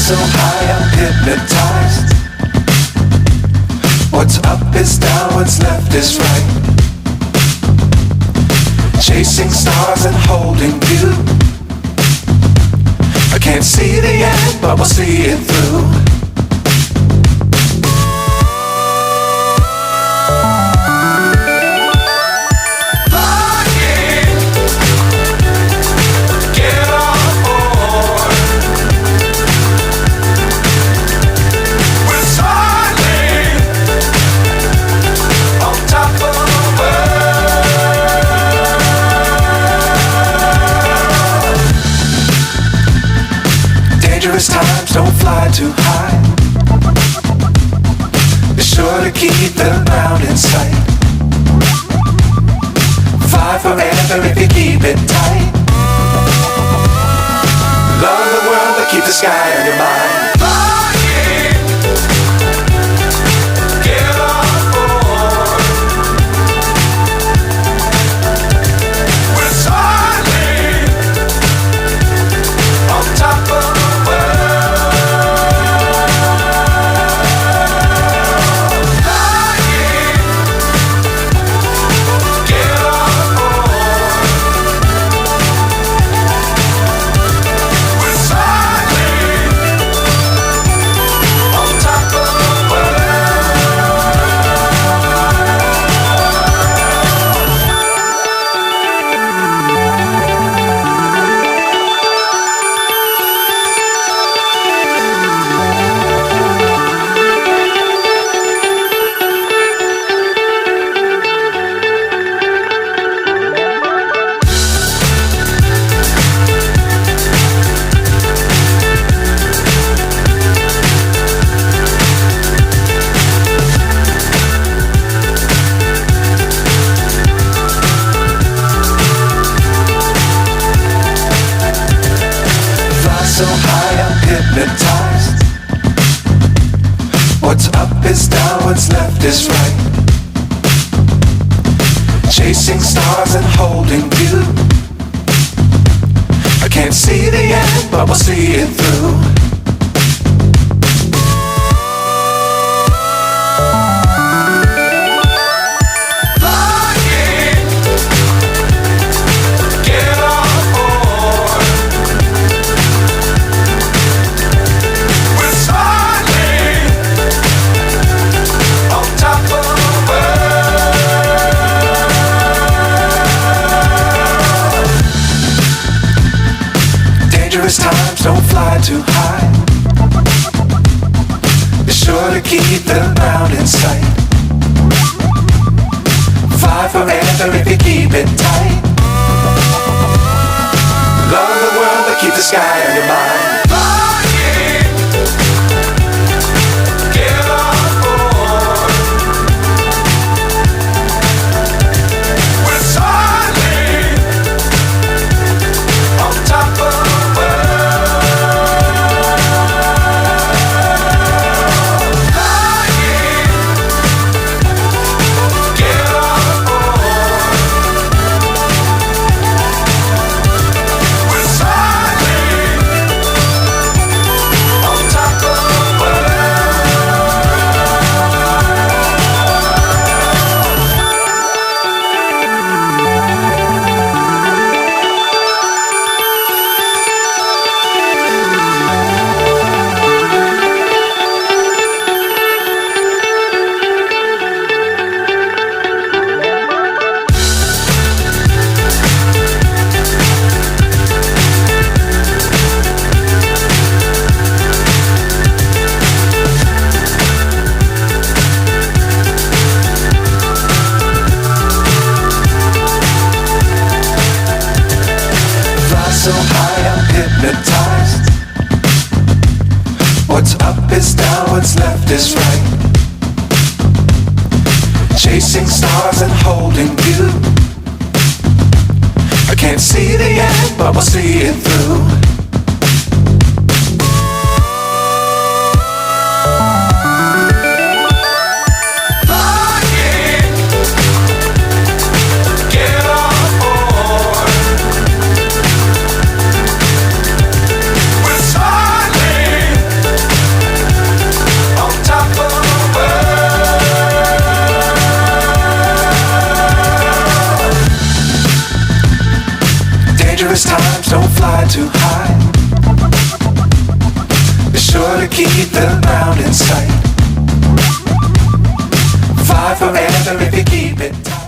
So high I'm hypnotized. What's up is down, what's left is right. Chasing stars and holding you. I can't see the end, but we'll see it through. Dangerous times, don't fly too high. Be sure to keep the ground in sight. Fly forever if you keep it tight. Love the world, but keep the sky on your mind. So high I'm hypnotized. What's up is down, what's left is right. Chasing stars and holding you. I can't see the end, but we'll see it through. Dangerous times, don't fly too high. Be sure to keep the ground in sight. Fly forever if you keep it tight. Love the world, but keep the sky on your mind. So high I'm hypnotized. What's up is down, what's what's left is right. Chasing stars and holding you. I can't see the end, but we'll see it through. Dangerous times, don't fly too high. Be sure to keep the ground in sight. Fly forever if you keep it tight.